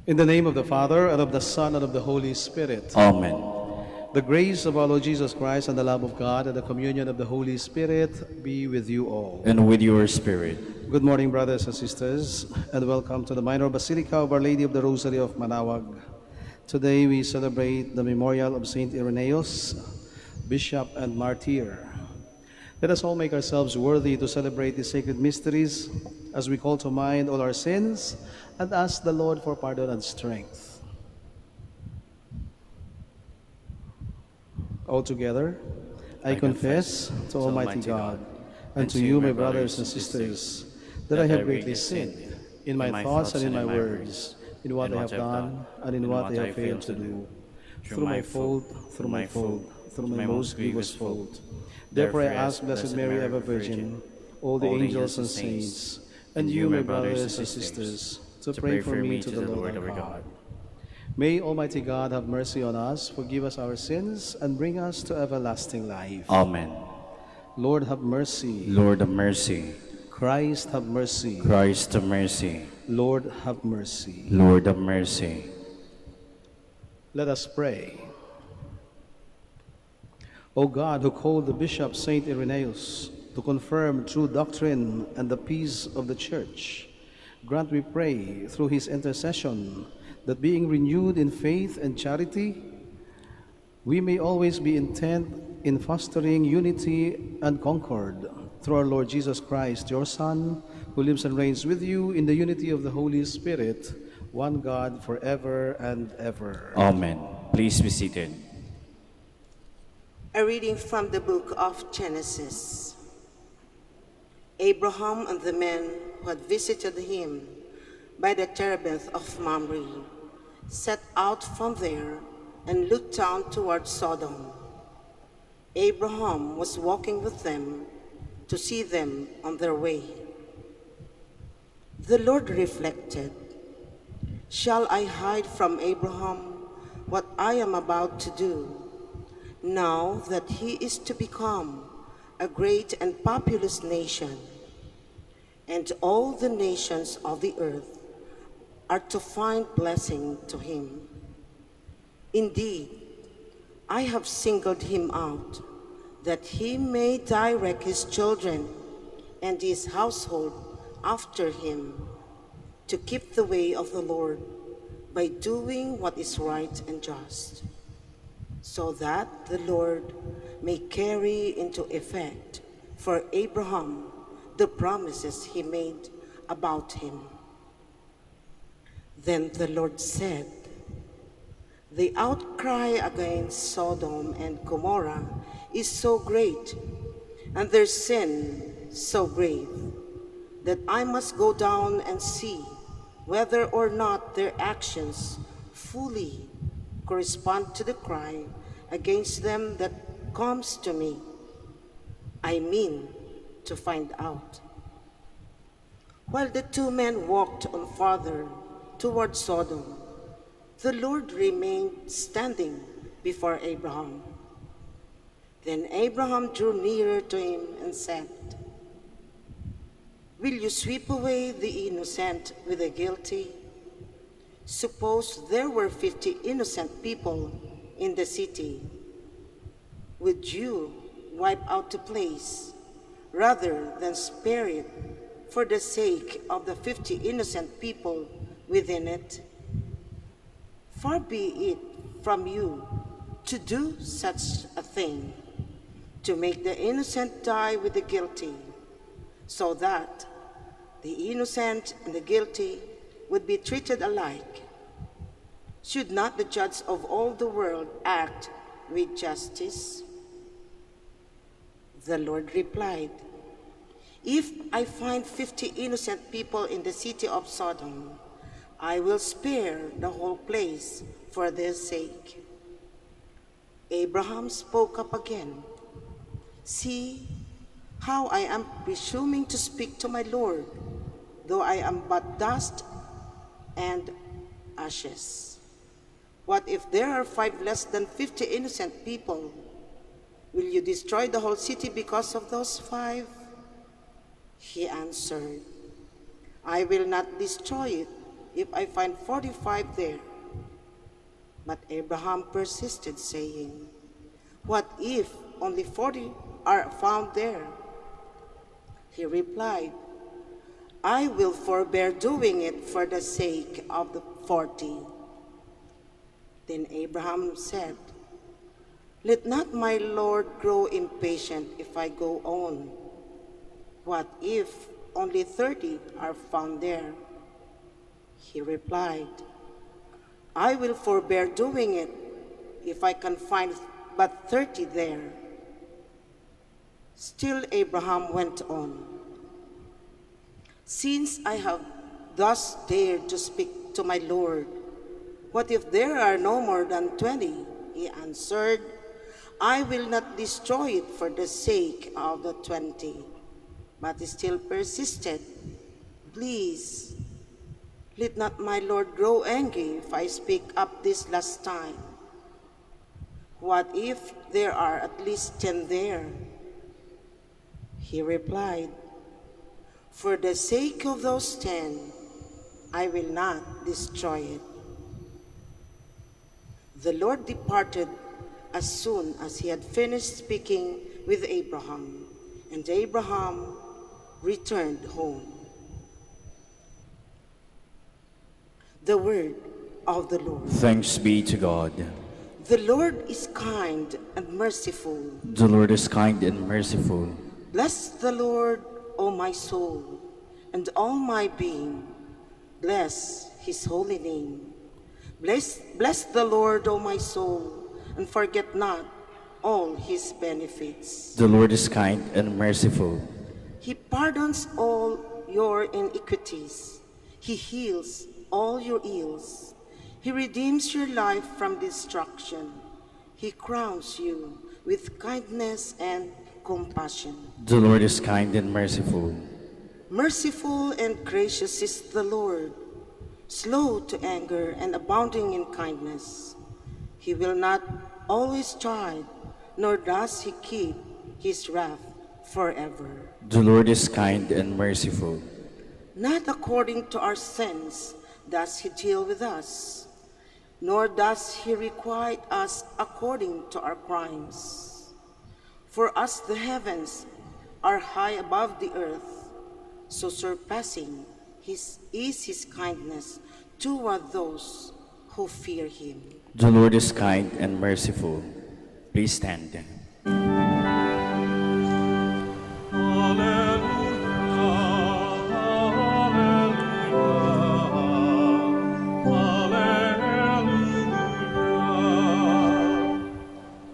In the name of the Father, and of the Son, and of the Holy Spirit. Amen. The grace of our Lord Jesus Christ, and the love of God, and the communion of the Holy Spirit be with you all. And with your spirit. Good morning, brothers and sisters, and welcome to the Minor Basilica of Our Lady of the Rosary of Manaoag. Today we celebrate the memorial of Saint Irenaeus, Bishop and Martyr. Let us all make ourselves worthy to celebrate these sacred mysteries as we call to mind all our sins and ask the Lord for pardon and strength. All together, I confess to Almighty God and to you, my brothers and sisters, that I have greatly sinned in my thoughts and in my words, in what I have done and in what I have failed to do, through my fault, through my most grievous fault. Therefore I ask Blessed Mary, ever Virgin, all the angels and saints, and you, my brothers and sisters, to pray for me to the Lord our God. May Almighty God have mercy on us, forgive us our sins, and bring us to everlasting life. Amen. Lord, have mercy. Lord, have mercy. Christ, have mercy. Christ, have mercy. Lord, have mercy. Lord, have mercy. Let us pray. O God, who called the Bishop Saint Irenaeus to confirm true doctrine and the peace of the Church, grant, we pray, through his intercession, that being renewed in faith and charity, we may always be intent in fostering unity and concord through our Lord Jesus Christ, your Son, who lives and reigns with you in the unity of the Holy Spirit, one God, forever and ever. Amen. Please be seated. A reading from the book of Genesis. Abraham and the men who had visited him by the terebinth of Mamre set out from there and looked down toward Sodom. Abraham was walking with them to see them on their way. The Lord reflected, "Shall I hide from Abraham what I am about to do, now that he is to become a great and populous nation, and all the nations of the earth are to find blessing to him? Indeed, I have singled him out, that he may direct his children and his household after him to keep the way of the Lord by doing what is right and just, so that the Lord may carry into effect for Abraham the promises he made about him." Then the Lord said, "The outcry against Sodom and Gomorrah is so great, and their sin so grave, that I must go down and see whether or not their actions fully correspond to the cry against them that comes to me. I mean to find out." While the two men walked on farther toward Sodom, the Lord remained standing before Abraham. Then Abraham drew nearer to him and said, "Will you sweep away the innocent with the guilty? Suppose there were 50 innocent people in the city. Would you wipe out the place rather than spare it for the sake of the 50 innocent people within it? Far be it from you to do such a thing, to make the innocent die with the guilty, so that the innocent and the guilty would be treated alike. Should not the judge of all the world act with justice?" The Lord replied, "If I find 50 innocent people in the city of Sodom, I will spare the whole place for their sake." Abraham spoke up again, "See how I am presuming to speak to my Lord, though I am but dust and ashes. What if there are 5 less than 50 innocent people? Will you destroy the whole city because of those 5? He answered, "I will not destroy it if I find 45 there." But Abraham persisted, saying, "What if only 40 are found there?" He replied, "I will forbear doing it for the sake of the 40. Then Abraham said, "Let not my Lord grow impatient if I go on. What if only 30 are found there?" He replied, "I will forbear doing it if I can find but 30 there." Still Abraham went on, "Since I have thus dared to speak to my Lord, what if there are no more than 20? He answered, "I will not destroy it for the sake of the 20. But he still persisted, "Please, let not my Lord grow angry if I speak up this last time. What if there are at least 10 there?" He replied, "For the sake of those 10, I will not destroy it." The Lord departed as soon as he had finished speaking with Abraham, and Abraham returned home. The word of the Lord. Thanks be to God. The Lord is kind and merciful. The Lord is kind and merciful. Bless the Lord, O my soul, and all my being. Bless his holy name. Bless the Lord, O my soul, and forget not all his benefits. The Lord is kind and merciful. He pardons all your iniquities. He heals all your ills. He redeems your life from destruction. He crowns you with kindness and compassion. The Lord is kind and merciful. Merciful and gracious is the Lord, slow to anger and abounding in kindness. He will not always chide, nor does he keep his wrath forever. The Lord is kind and merciful. Not according to our sins does he deal with us, nor does he requite us according to our crimes. For as the heavens are high above the earth, so surpassing is his kindness toward those who fear him. The Lord is kind and merciful. Please stand.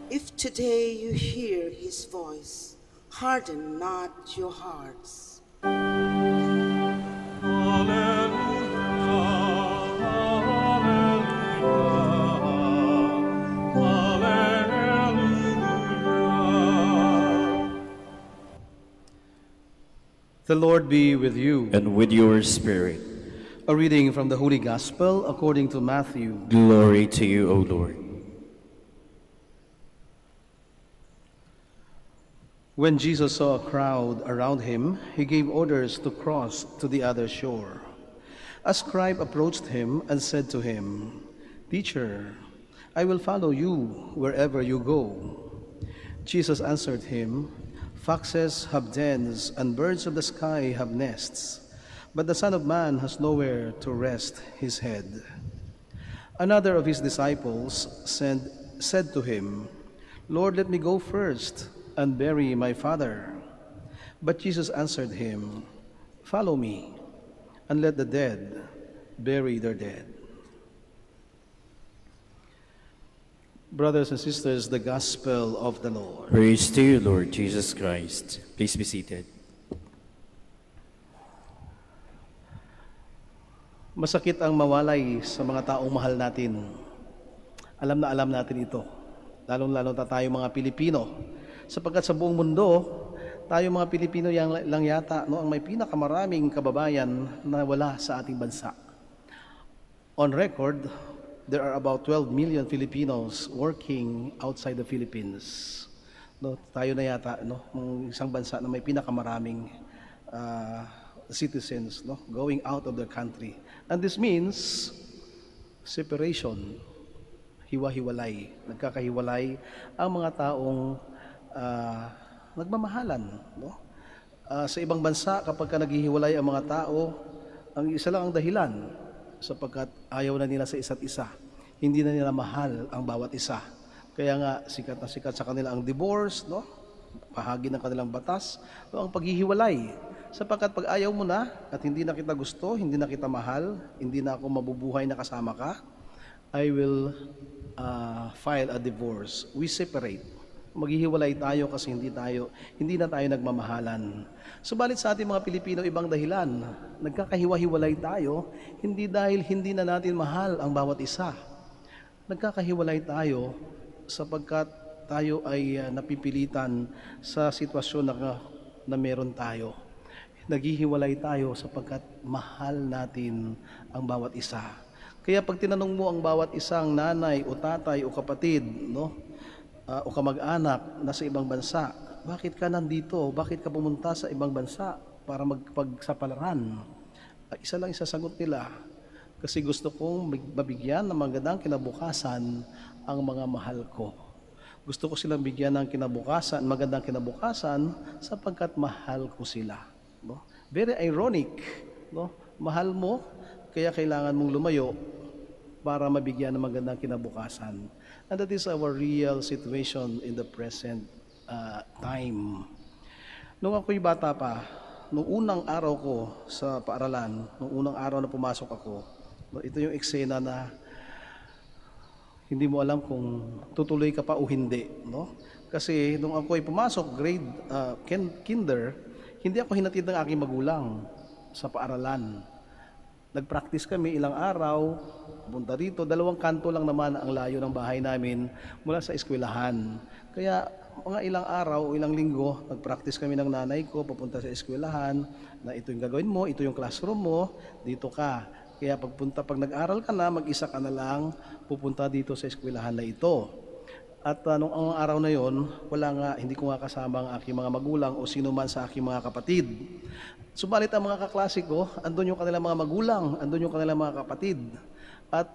If today you hear his voice, harden not your hearts. The Lord be with you. And with your spirit. A reading from the Holy Gospel according to Matthew. Glory to you, O Lord. When Jesus saw a crowd around him, he gave orders to cross to the other shore. A scribe approached him and said to him, "Teacher, I will follow you wherever you go." Jesus answered him, "Foxes have dens and birds of the sky have nests, but the Son of Man has nowhere to rest his head." Another of his disciples said to him, "Lord, let me go first and bury my father." But Jesus answered him, "Follow me, and let the dead bury their dead." Brothers and sisters, the Gospel of the Lord. Praise to you, Lord Jesus Christ. Please be seated. Masakit ang mawalay sa mga taong mahal natin. Alam na alam natin ito, lalong-lalo na tayo mga Pilipino. Sapagkat sa buong mundo, tayo mga Pilipino lang yata ang may pinakamaraming kababayan na wala sa ating bansa. On record, there are about 12 million Filipinos working outside the Philippines. Tayo na yata ang isang bansa na may pinakamaraming citizens, no, going out of their country. And this means separation, hiwa-hiwalay, nagkakahiwalay ang mga taong nagmamahalan, no? Sa ibang bansa, kapag ka naghihiwalay ang mga tao, ang isa lang ang dahilan, sapagkat ayaw na nila sa isa't isa. Hindi na nila mahal ang bawat isa. Kaya nga, sikat na sikat sa kanila ang divorce, no? Bahagi ng kanilang batas, no? Ang paghihiwalay. Sapagkat pag ayaw mo na at hindi na kita gusto, hindi na kita mahal, hindi na ako mabubuhay na kasama ka, I will file a divorce. We separate. Maghihiwalay tayo kasi hindi na tayo nagmamahalan. Subalit sa ating mga Pilipino, ibang dahilan. Nagkakahiwa-hiwalay tayo, hindi dahil hindi na natin mahal ang bawat isa. Nagkakahiwalay tayo sapagkat tayo ay napipilitan sa sitwasyon na meron tayo. Naghihiwalay tayo sapagkat mahal natin ang bawat isa. Kaya pag tinanong mo ang bawat isang nanay o tatay o kapatid, no, o kamag-anak na sa ibang bansa, bakit ka nandito? Bakit ka pumunta sa ibang bansa para magpagsapalaran? Isa lang isasagot nila, kasi gusto kong mabigyan ng magandang kinabukasan ang mga mahal ko. Gusto ko silang bigyan ng magandang kinabukasan sapagkat mahal ko sila. No? Very ironic, no? Mahal mo, kaya kailangan mong lumayo para mabigyan ng magandang kinabukasan. And that is our real situation in the present time. Nung ako'y bata pa, nung unang araw ko sa paaralan, nung unang araw na pumasok ako, ito yung eksena na hindi mo alam kung tutuloy ka pa o hindi, no? Kasi nung ako'y pumasok, kinder, hindi ako hinatid ng aking magulang sa paaralan. Nag-practice kami ilang araw, punta dito, 2 kanto lang naman ang layo ng bahay namin mula sa eskwelahan. Kaya mga ilang araw, ilang linggo, nag-practice kami ng nanay ko, papunta sa eskwelahan, na ito yung gagawin mo, ito yung classroom mo, dito ka. Kaya pag nag-aral ka na, mag-isa ka na lang, pupunta dito sa eskwelahan na ito. At nung ang araw na yon, hindi ko nga kasama ang aking mga magulang o sino man sa aking mga kapatid. Subalit ang mga kaklase ko, andun yung kanilang mga magulang, andun yung kanilang mga kapatid. At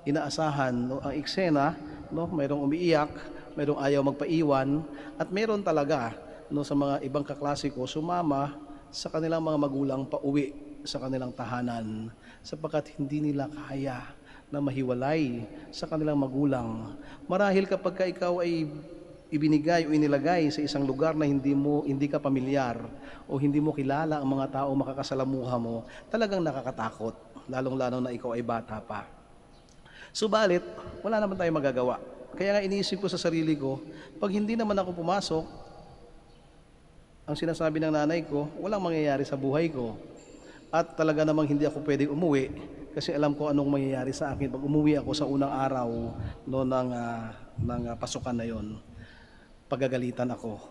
inaasahan, no, ang eksena, no, mayroong umiiyak, mayroong ayaw magpaiwan, at mayroon talaga, no, sa mga ibang kaklase ko, sumama sa kanilang mga magulang pauwi sa kanilang tahanan sapagkat hindi nila kaya na mahiwalay sa kanilang magulang. Marahil kapag ikaw ay ibinigay o inilagay sa isang lugar na hindi ka pamilyar o hindi mo kilala ang mga tao makakasalamuha mo, talagang nakakatakot, lalong-lalo na ikaw ay bata pa. Subalit, wala naman tayong magagawa. Kaya nga iniisip ko sa sarili ko, pag hindi naman ako pumasok, ang sinasabi ng nanay ko, walang mangyayari sa buhay ko. At talaga namang hindi ako pwedeng umuwi kasi alam ko anong mangyayari sa akin pag umuwi ako sa unang araw ng pasukan na yon. Pagagalitan ako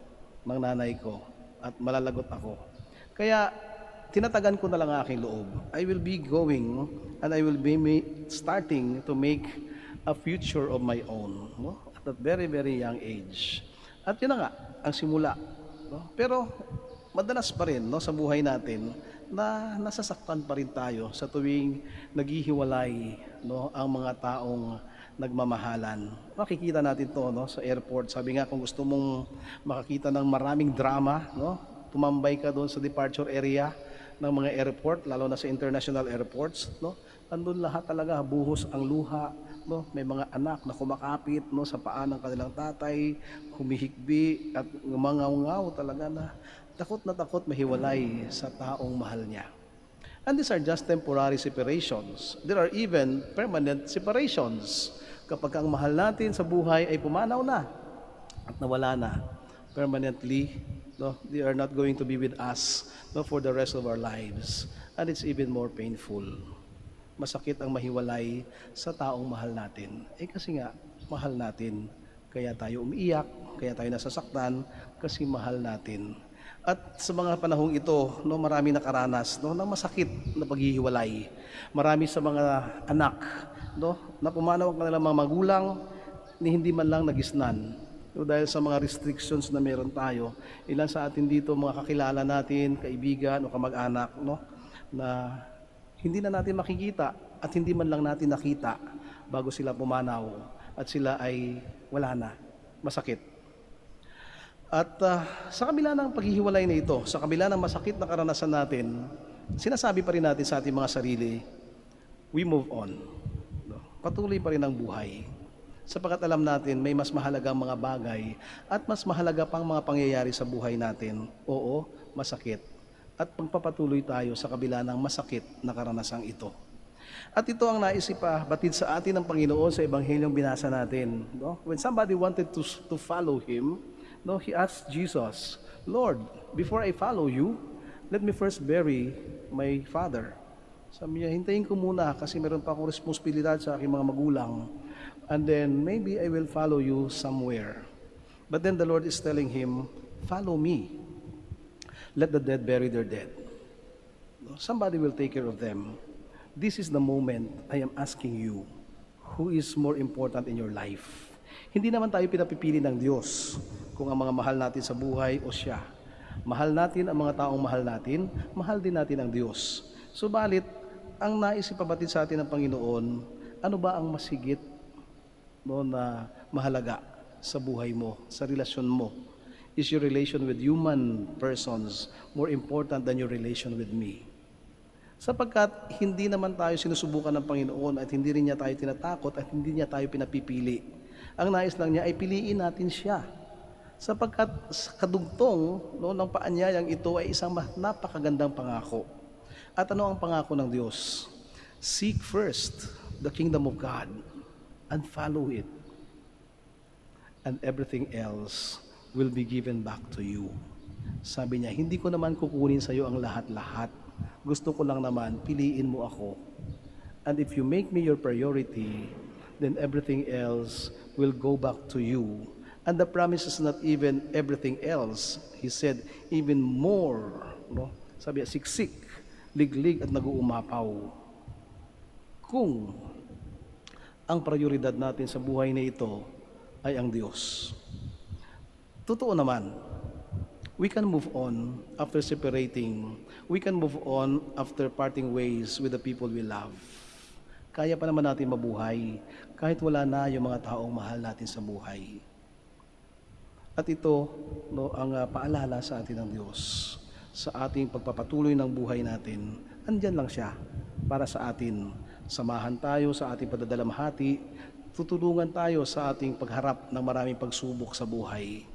ng nanay ko at malalagot ako. Kaya tinatagan ko na lang ang aking loob. I will be going and I will be starting to make a future of my own, no? At a very, very young age. At yun na nga, ang simula. No? Pero madalas pa rin, no, sa buhay natin na nasasaktan pa rin tayo sa tuwing naghihiwalay, no, ang mga taong nagmamahalan. Makikita natin to, no, sa airport. Sabi nga, kung gusto mong makakita ng maraming drama, no, tumambay ka doon sa departure area ng mga airport, lalo na sa international airports, no. Andun lahat talaga, buhos ang luha, no. May mga anak na kumakapit, no, sa paa ng kanilang tatay, humihikbi at ngumangaw-ngaw talaga na takot mahiwalay sa taong mahal niya. And these are just temporary separations. There are even permanent separations. Kapag ang mahal natin sa buhay ay pumanaw na at nawala na permanently, no, they are not going to be with us, no, for the rest of our lives. And it's even more painful. Masakit ang mahiwalay sa taong mahal natin. Kasi nga, mahal natin. Kaya tayo umiiyak, kaya tayo nasasaktan, kasi mahal natin. At sa mga panahong ito, no, marami nakaranas, no, ng masakit na paghihiwalay. Marami sa mga anak, no, na pumanaw ang kanilang mga magulang ni hindi man lang nagisnan. So, dahil sa mga restrictions na meron tayo, ilan sa atin dito, mga kakilala natin, kaibigan o kamag-anak, no, na hindi na natin makikita at hindi man lang natin nakita bago sila pumanaw at sila ay wala na, masakit. At sa kabila ng paghihiwalay na ito, sa kabila ng masakit na karanasan natin, sinasabi pa rin natin sa ating mga sarili, we move on. No? Patuloy pa rin ang buhay. Sapagkat alam natin may mas mahalagang mga bagay at mas mahalaga pang mga pangyayari sa buhay natin. Oo, masakit. At magpapatuloy tayo sa kabila ng masakit na karanasang ito. At ito ang naisipabatid sa atin ng Panginoon sa Ebanghelyong binasa natin. No? When somebody wanted to follow Him, no, he asked Jesus, Lord, before I follow you, let me first bury my father. Sabi niya, hintayin ko muna kasi meron pa akong responsibilidad sa aking mga magulang. And then maybe I will follow you somewhere. But then the Lord is telling him, follow me. Let the dead bury their dead. Somebody will take care of them. This is the moment I am asking you, who is more important in your life? Hindi naman tayo pinapipili ng Diyos kung ang mga mahal natin sa buhay o siya. Mahal natin ang mga taong mahal din natin ang Diyos. Subalit, ang naisipabatid sa atin ng Panginoon, ano ba ang masigit na mahalaga sa buhay mo, sa relasyon mo? Is your relation with human persons more important than your relation with me? Sapagkat hindi naman tayo sinusubukan ng Panginoon at hindi rin niya tayo tinatakot at hindi niya tayo pinapipili. Ang nais lang niya ay piliin natin siya. Sapagkat kadugtong ng paanyayang ito ay isang napakagandang pangako. At ano ang pangako ng Diyos? Seek first the kingdom of God and follow it. And everything else will be given back to you. Sabi niya, hindi ko naman kukunin sa iyo ang lahat-lahat. Gusto ko lang naman, piliin mo ako. And if you make me your priority, then everything else will go back to you. And the promise is not even everything else. He said, even more. No? Sabi niya, siksik, liglig at nag-uumapaw. Kung ang prioridad natin sa buhay na ito ay ang Diyos. Totoo naman, we can move on after separating. We can move on after parting ways with the people we love. Kaya pa naman natin mabuhay kahit wala na yung mga taong mahal natin sa buhay. At ito ang paalala sa atin ng Diyos sa ating pagpapatuloy ng buhay natin. Andyan lang siya para sa atin. Samahan tayo sa ating pagdadalamhati, tutulungan tayo sa ating pagharap ng maraming pagsubok sa buhay.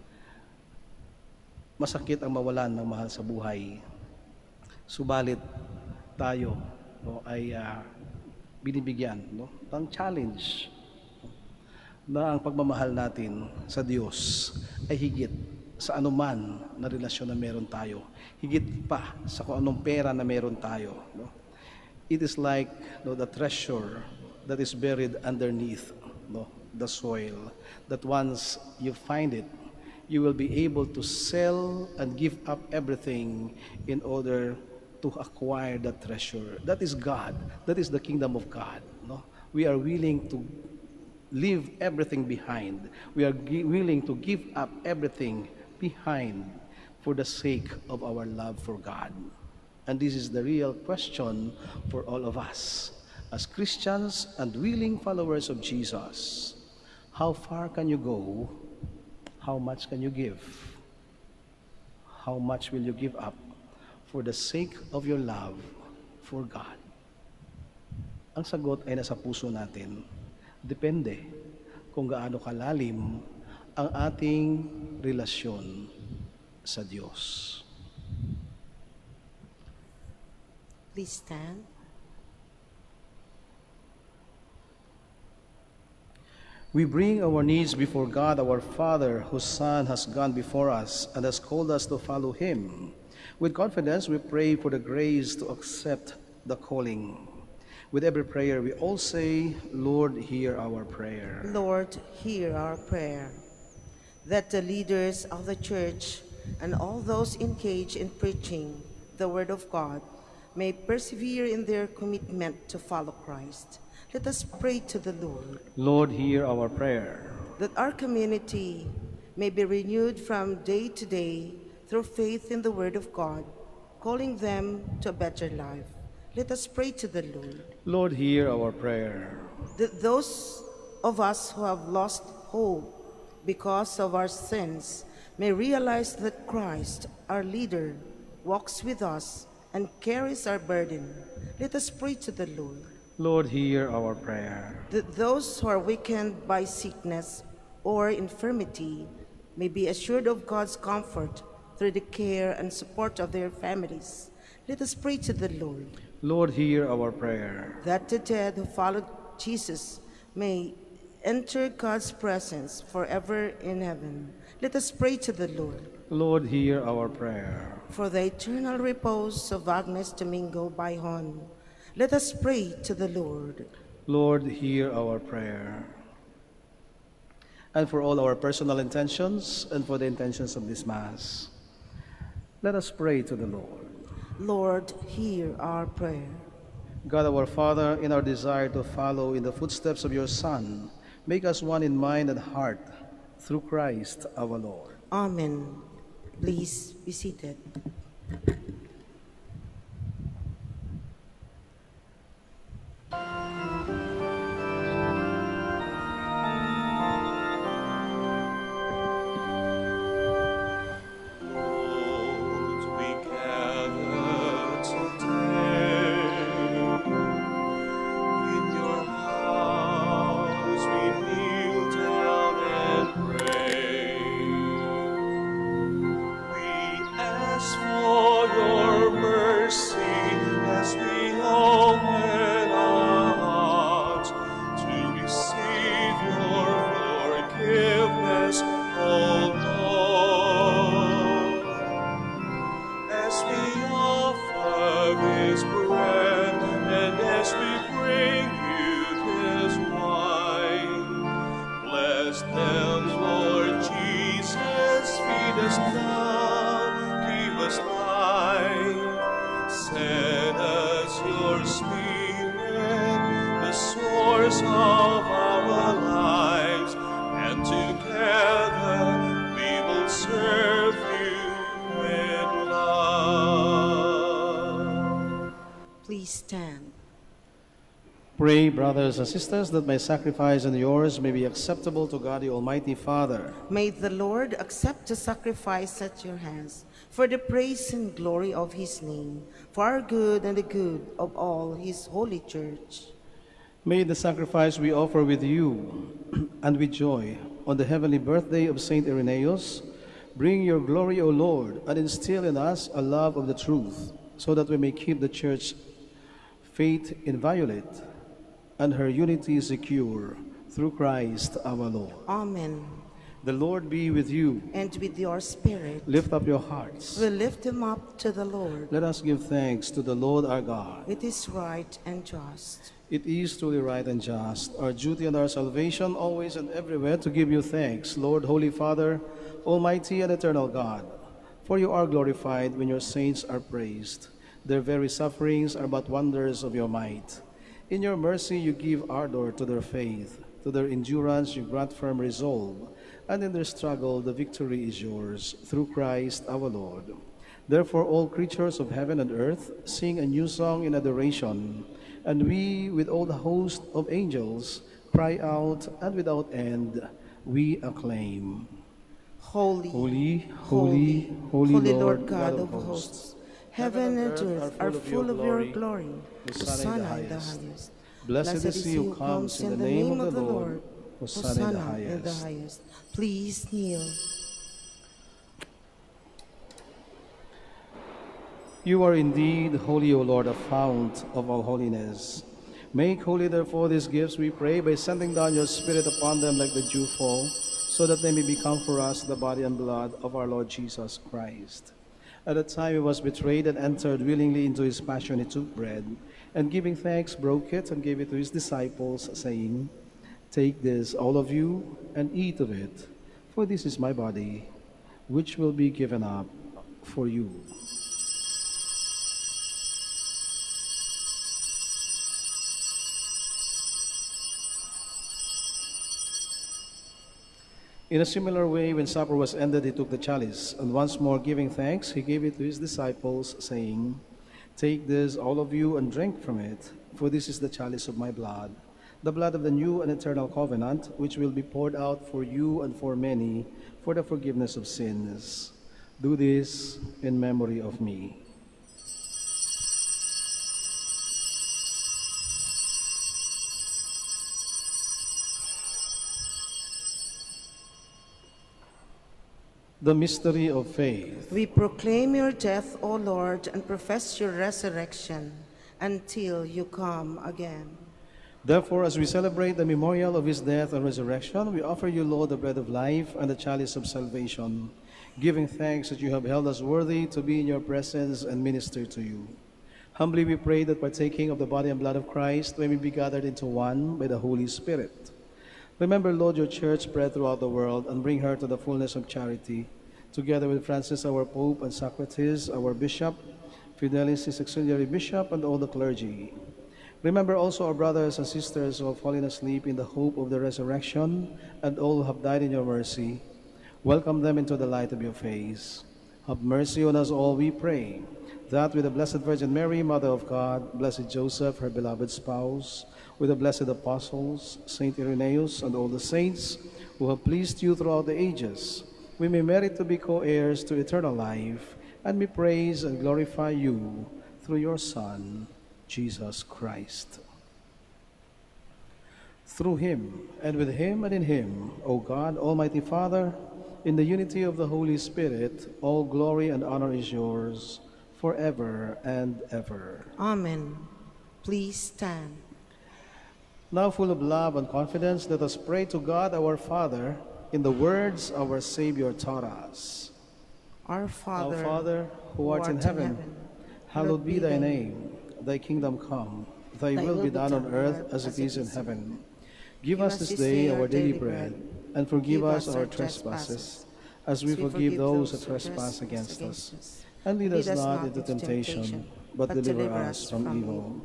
Masakit ang mawalan ng mahal sa buhay. Subalit tayo ay binibigyan ng challenge na ang pagmamahal natin sa Diyos ay higit sa anuman na relasyon na meron tayo. Higit pa sa kung anong pera na meron tayo. It is like the treasure that is buried underneath the soil, that once you find it, you will be able to sell and give up everything in order to acquire that treasure. That is God. That is the kingdom of God. We are willing to leave everything behind. We are willing to give up everything behind for the sake of our love for God. And this is the real question for all of us. As Christians and willing followers of Jesus, how far can you go? How much can you give? How much will you give up for the sake of your love for God? Ang sagot ay nasa puso natin. Depende kung gaano kalalim ang ating relasyon sa Diyos. Please stand. We bring our needs before God, our Father, whose Son has gone before us and has called us to follow Him. With confidence, we pray for the grace to accept the calling. With every prayer, we all say, Lord, hear our prayer. Lord, hear our prayer. That the leaders of the church and all those engaged in preaching the word of God may persevere in their commitment to follow Christ. Let us pray to the Lord. Lord, hear our prayer. That our community may be renewed from day to day through faith in the Word of God, calling them to a better life. Let us pray to the Lord. Lord, hear our prayer. That those of us who have lost hope because of our sins may realize that Christ, our leader, walks with us and carries our burden. Let us pray to the Lord. Lord, hear our prayer. That those who are weakened by sickness or infirmity may be assured of God's comfort through the care and support of their families. Let us pray to the Lord. Lord, hear our prayer. That the dead who followed Jesus may enter God's presence forever in heaven. Let us pray to the Lord. Lord, hear our prayer. For the eternal repose of Agnes Domingo Bayhon, let us pray to the Lord. Lord, hear our prayer. And for all our personal intentions and for the intentions of this Mass, let us pray to the Lord. Lord, hear our prayer. God, our Father, in our desire to follow in the footsteps of your Son, make us one in mind and heart through Christ our Lord. Amen. Please be seated. Please stand. Pray, brothers and sisters, that my sacrifice and yours may be acceptable to God the Almighty Father. May the Lord accept the sacrifice at your hands for the praise and glory of his name, for our good and the good of all his holy church. May the sacrifice we offer with you and with joy on the heavenly birthday of Saint Irenaeus bring your glory, O Lord, and instill in us a love of the truth, so that we may keep the Church faith inviolate and her unity secure, through Christ our Lord. Amen. The Lord be with you. And with your spirit. Lift up your hearts. We lift them up to the Lord. Let us give thanks to the Lord our God. It is right and just. It is truly right and just, our duty and our salvation, always and everywhere, to give you thanks, Lord, Holy Father, Almighty and eternal God. For you are glorified when your saints are praised. Their very sufferings are but wonders of your might. In your mercy you give ardor to their faith. To their endurance you grant firm resolve. And in their struggle the victory is yours, through Christ our Lord. Therefore all creatures of heaven and earth sing a new song in adoration. And we, with all the host of angels, cry out, and without end we acclaim. Holy, holy, holy, holy, Lord God of hosts. Heaven and earth are full of your glory. Hosanna in the highest. Blessed is he who comes in the name of the Lord. Hosanna in the highest. Please kneel. You are indeed holy, O Lord, a fount of all holiness. Make holy, therefore, these gifts, we pray, by sending down your Spirit upon them like the dewfall, so that they may become for us the body and blood of our Lord Jesus Christ. At the time he was betrayed and entered willingly into his passion, he took bread, and giving thanks, broke it and gave it to his disciples, saying, "Take this, all of you, and eat of it, for this is my body, which will be given up for you." In a similar way, when supper was ended, he took the chalice, and once more giving thanks, he gave it to his disciples, saying, "Take this, all of you, and drink from it, for this is the chalice of my blood, the blood of the new and eternal covenant, which will be poured out for you and for many for the forgiveness of sins. Do this in memory of me." The mystery of faith. We proclaim your death, O Lord, and profess your resurrection until you come again. Therefore, as we celebrate the memorial of his death and resurrection, we offer you, Lord, the bread of life and the chalice of salvation, giving thanks that you have held us worthy to be in your presence and minister to you. Humbly we pray that partaking of the body and blood of Christ, we may be gathered into one by the Holy Spirit. Remember, Lord, your church spread throughout the world, and bring her to the fullness of charity, together with Francis, our Pope, and Socrates, our Bishop, Fidelis, his auxiliary bishop, and all the clergy. Remember also our brothers and sisters who have fallen asleep in the hope of the resurrection, and all who have died in your mercy. Welcome them into the light of your face. Have mercy on us all, we pray, that with the Blessed Virgin Mary, Mother of God, Blessed Joseph, her beloved spouse, with the blessed apostles, Saint Irenaeus, and all the saints who have pleased you throughout the ages, we may merit to be co-heirs to eternal life, and may praise and glorify you through your Son, Jesus Christ. Through him, and with him, and in him, O God, Almighty Father, in the unity of the Holy Spirit, all glory and honor is yours, forever and ever. Amen. Please stand. Now, full of love and confidence, let us pray to God our Father in the words our Savior taught us. Our Father, Our Father, who art in heaven, hallowed be thy name. Thy kingdom come, thy will be done on earth as it is in heaven. Give us this day our daily bread, and forgive us our trespasses, as we forgive those who trespass against us. And lead us not into temptation, but deliver us from evil.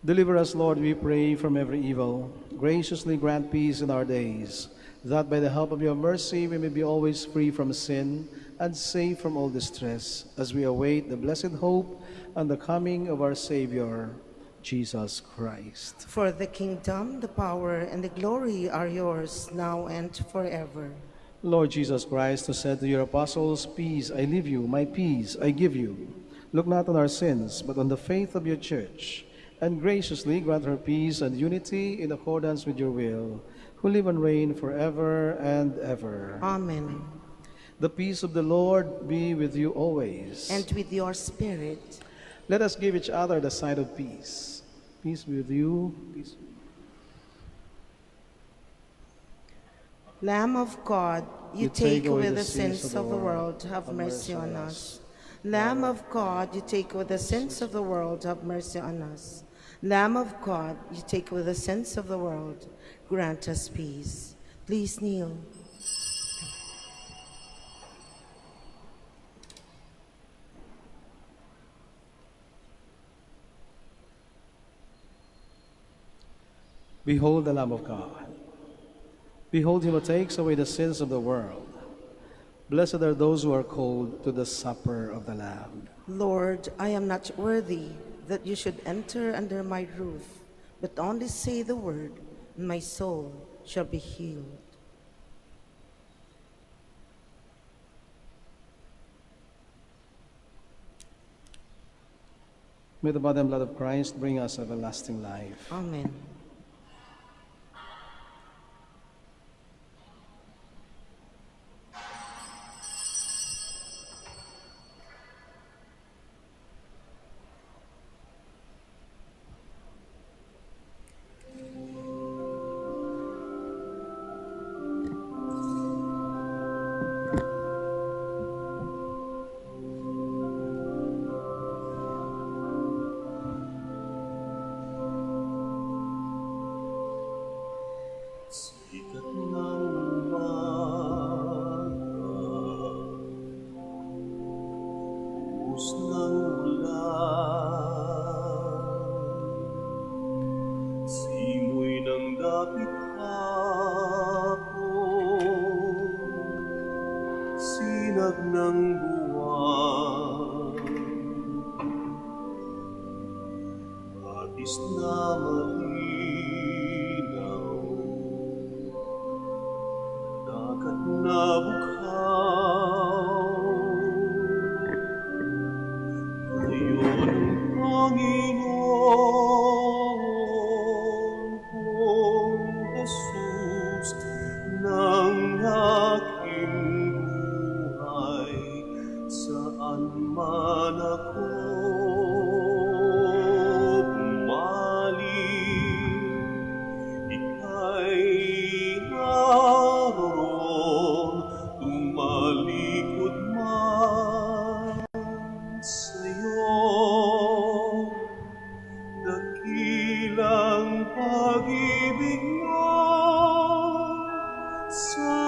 Deliver us, Lord, we pray, from every evil. Graciously grant peace in our days, that by the help of your mercy we may be always free from sin and safe from all distress, as we await the blessed hope and the coming of our Savior, Jesus Christ. For the kingdom, the power, and the glory are yours, now and forever. Lord Jesus Christ, who said to your apostles, "Peace I leave you, my peace I give you," look not on our sins, but on the faith of your church, and graciously grant her peace and unity in accordance with your will, who live and reign forever and ever. Amen. The peace of the Lord be with you always. And with your spirit. Let us give each other the sign of peace. Peace be with you. Peace. Lamb of God, you take away the sins of the world, have mercy on us. Lamb of God, you take away the sins of the world, have mercy on us. Lamb of God, you take away the sins of the world, grant us peace. Please kneel. Behold the Lamb of God. Behold him who takes away the sins of the world. Blessed are those who are called to the supper of the Lamb. Lord, I am not worthy that you should enter under my roof, but only say the word, and my soul shall be healed. May the body and blood of Christ bring us everlasting life. Amen. is na malinaw, dagat na bughaw. Ngayon ang Panginoon kong Jesus ng aking buhay, saan man ako bumaling, ika'y naroon, tumalikod man sa'yo. Dakilang pag-ibig mo sa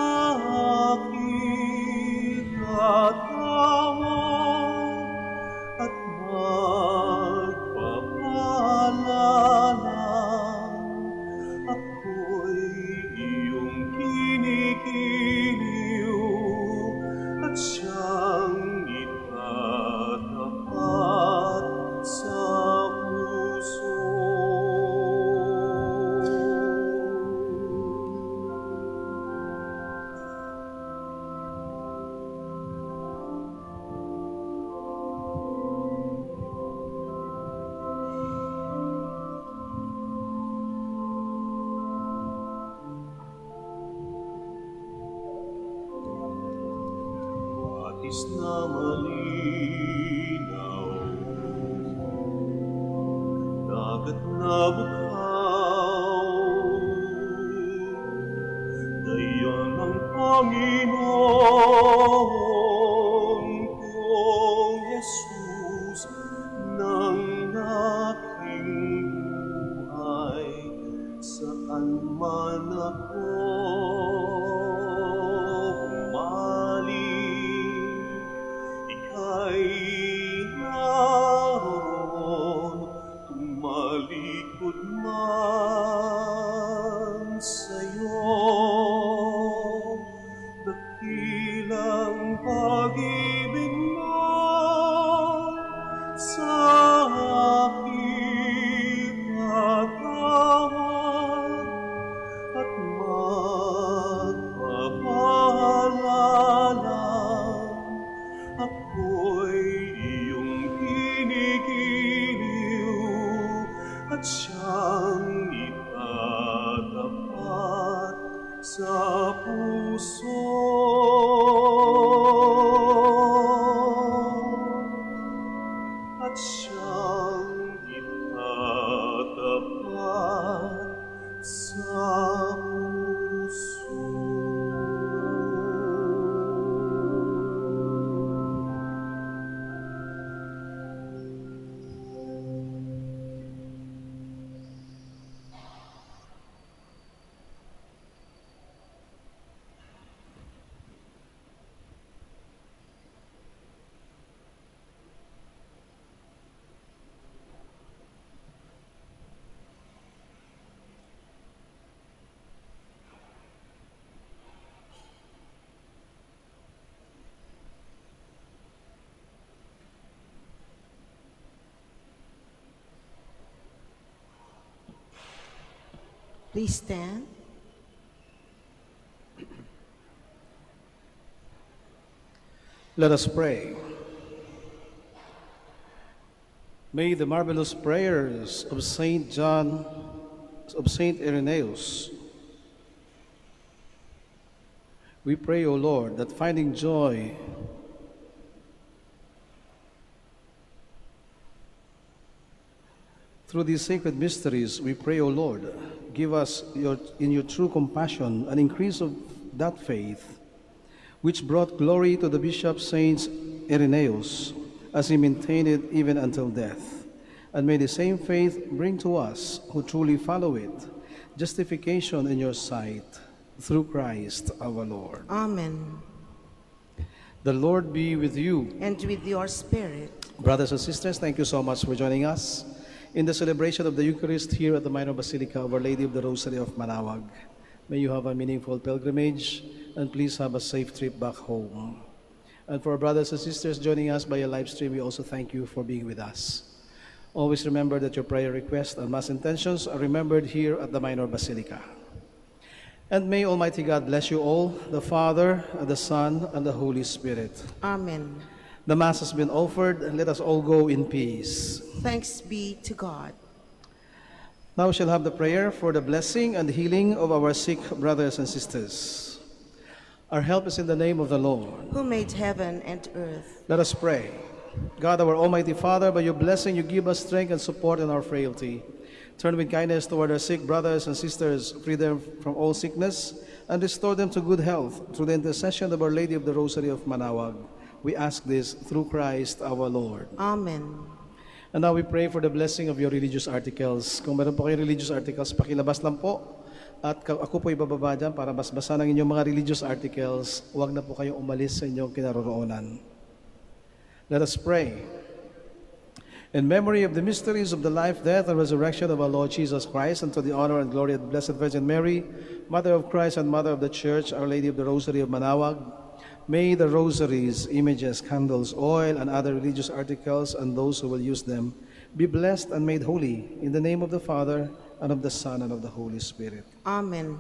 aking katawag at magpapaalala, ako'y iyong kinikiliw at siyang itatapat sa puso. Batis na malinaw, dagat na bughaw. Dayan ang Panginoon kong Jesus ng aking buhay, saan man ako bumaling, ika'y naroon, tumalikod man sa'yo. Dakilang pag-ibig mo sa aking katawag at magpapaalala, ako'y iyong kinikiliw at siyang itatapat sa puso. At siyang itatapat sa puso. Please stand. Let us pray. May the marvelous prayers of Saint John, of Saint Irenaeus, we pray, O Lord, that finding joy through these sacred mysteries, we pray, O Lord, give us in your true compassion an increase of that faith which brought glory to the Bishop Saint Irenaeus, as he maintained it even until death. And may the same faith bring to us, who truly follow it, justification in your sight, through Christ our Lord. Amen. The Lord be with you. And with your spirit. Brothers and sisters, thank you so much for joining us in the celebration of the Eucharist here at the Minor Basilica of Our Lady of the Rosary of Manaoag. May you have a meaningful pilgrimage, and please have a safe trip back home. And for our brothers and sisters joining us by a live stream, we also thank you for being with us. Always remember that your prayer requests and mass intentions are remembered here at the Minor Basilica. And may Almighty God bless you all, the Father, and the Son, and the Holy Spirit. Amen. The Mass has been offered, and let us all go in peace. Thanks be to God. Now we shall have the prayer for the blessing and healing of our sick brothers and sisters. Our help is in the name of the Lord, Who made heaven and earth. Let us pray. God, our Almighty Father, by your blessing you give us strength and support in our frailty. Turn with kindness toward our sick brothers and sisters, free them from all sickness, and restore them to good health through the intercession of Our Lady of the Rosary of Manaoag. We ask this through Christ our Lord. Amen. And now we pray for the blessing of your religious articles. Kung meron po kayong religious articles, pakilabas lang po. At ako po ibababa dyan para basbasan ang inyong mga religious articles. Huwag na po kayong umalis sa inyong kinaroroonan. Let us pray. In memory of the mysteries of the life, death, and resurrection of our Lord Jesus Christ, and to the honor and glory of the Blessed Virgin Mary, Mother of Christ and Mother of the Church, Our Lady of the Rosary of Manaoag, may the rosaries, images, candles, oil, and other religious articles, and those who will use them, be blessed and made holy, in the name of the Father, and of the Son, and of the Holy Spirit. Amen.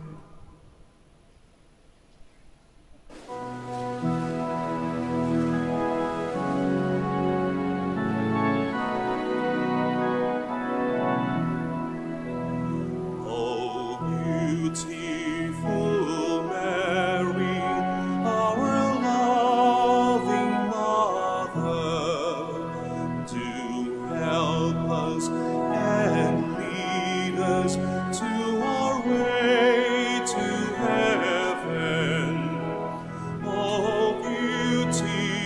O beautiful Mary, our loving Mother, do help us and lead us to our way to heaven. O beautiful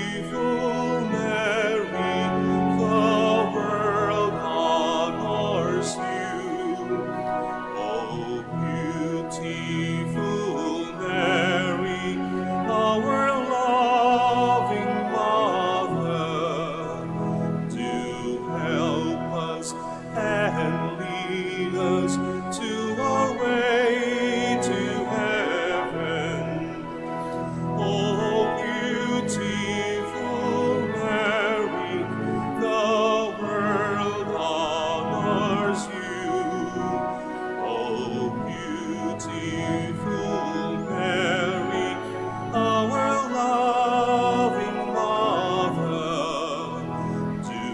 Mary, the world honors you. O beautiful Mary, our loving Mother, do help us and lead us to our way to heaven. O beautiful Mary, the world honors you. O beautiful Mary, our loving Mother, do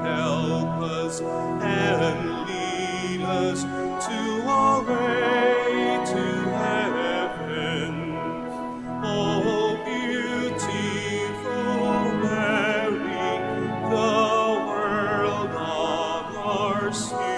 help us and lead us to our way to heaven. O beautiful Mary, the world honors you.